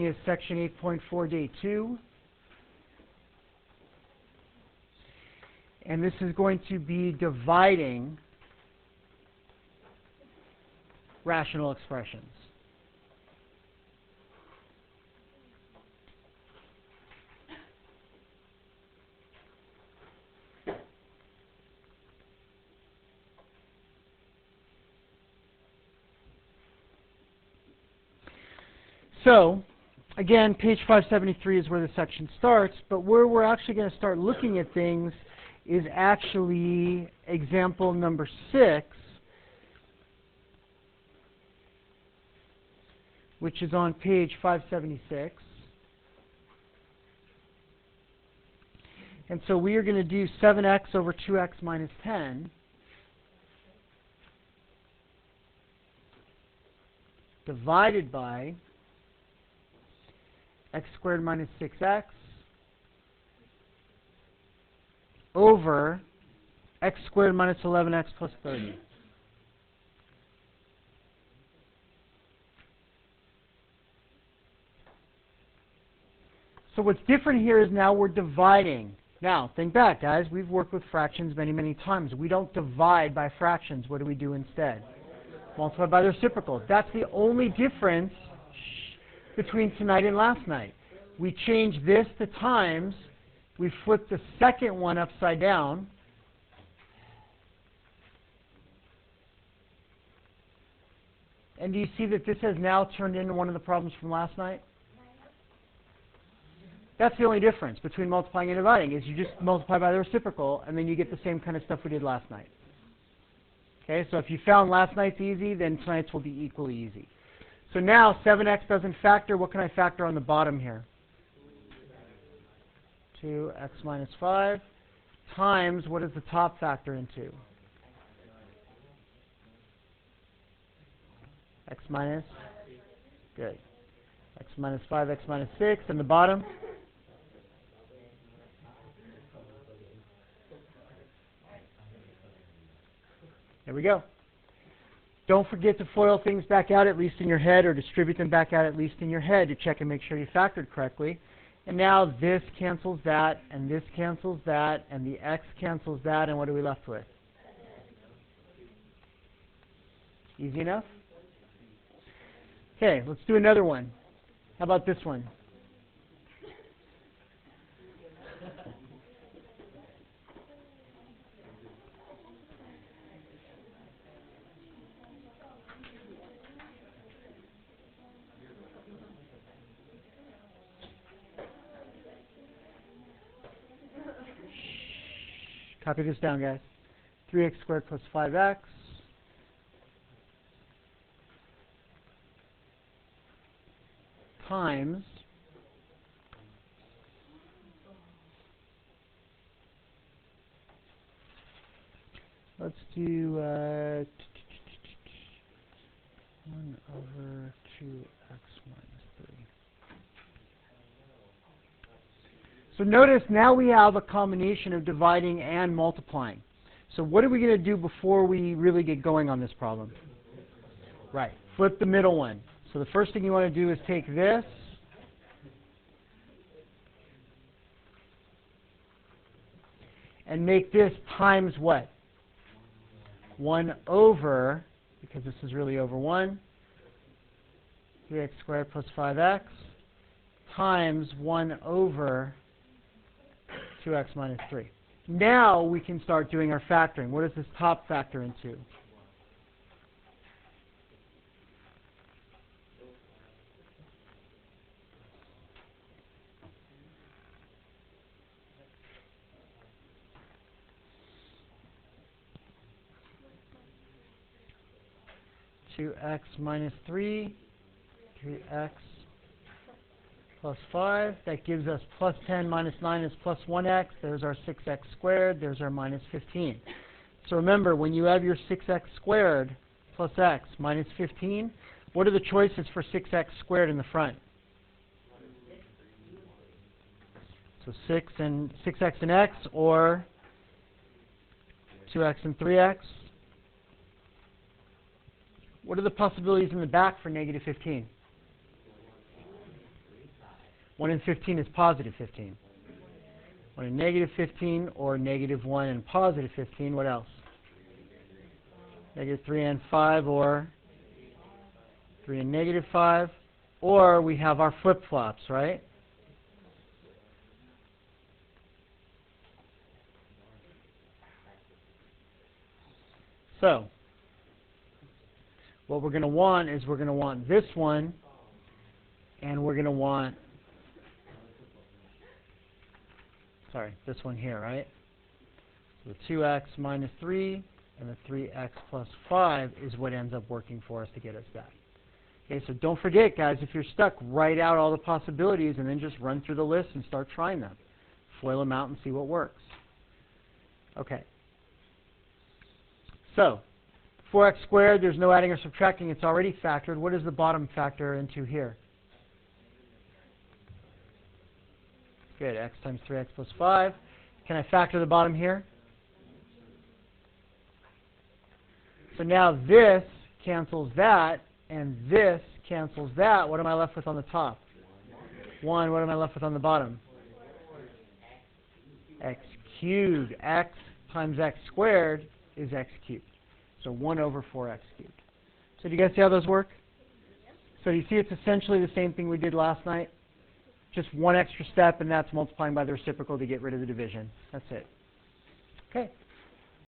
is section 8.4 day 2. And this is going to be dividing rational expressions. So, again, page 573 is where the section starts, but where we're actually going to start looking at things is actually example number 6, which is on page 576. And so we are going to do 7x over 2x minus 10 divided by x squared minus 6x over x squared minus 11x plus 30. So what's different here is now we're dividing. Now, think back, guys. We've worked with fractions many, many times. We don't divide by fractions. What do we do instead? Multiply by the reciprocal. That's the only difference between tonight and last night. We changed this to times. We flipped the second one upside down. And do you see that this has now turned into one of the problems from last night? That's the only difference between multiplying and dividing, is you just multiply by the reciprocal, and then you get the same kind of stuff we did last night. Okay, so if you found last night's easy, then tonight's will be equally easy. So now 7x doesn't factor. What can I factor on the bottom here? 2x minus 5 times, what does the top factor into? X minus, good. X minus 5, x minus 6, and the bottom? There we go. Don't forget to FOIL things back out, at least in your head, or distribute them back out, at least in your head, to check and make sure you factored correctly. And now this cancels that, and this cancels that, and the x cancels that, and what are we left with? Easy enough? Okay, let's do another one. How about this one? Copy this down, guys. 3x squared plus 5x times let's do 1 over 2x minus 3. So notice now we have a combination of dividing and multiplying. So what are we going to do before we really get going on this problem? Right, flip the middle one. So the first thing you want to do is take this and make this times what? 1 over, because this is really over 1, 3x squared plus 5x times 1 over 2x minus 3. Now we can start doing our factoring. What does this top factor into? X minus 3, 3x plus 5. That gives us plus 10 minus 9 is plus 1x. There's our 6x squared. There's our minus 15. So remember, when you have your 6x squared plus x minus 15, what are the choices for 6x squared in the front? So 6x and x, or 2x and 3x. What are the possibilities in the back for negative 15? 1 and 15 is positive 15. 1 and negative 15, or negative 1 and positive 15. What else? Negative 3 and 5, or 3 and negative 5. Or we have our flip-flops, right? So, what we're going to want is we're going to want this one, and we're going to want, this one here, right? So the 2x minus 3 and the 3x plus 5 is what ends up working for us to get us that. Okay, so don't forget, guys, if you're stuck, write out all the possibilities and then just run through the list and start trying them. Foil them out and see what works. Okay. So, 4x squared, there's no adding or subtracting. It's already factored. What does the bottom factor into here? Good. X times 3x plus 5. Can I factor the bottom here? So now this cancels that, and this cancels that. What am I left with on the top? 1. What am I left with on the bottom? X cubed. X times x squared is x cubed. So 1 over 4x cubed. So do you guys see how those work? So do you see it's essentially the same thing we did last night? Just one extra step, and that's multiplying by the reciprocal to get rid of the division. That's it. Okay.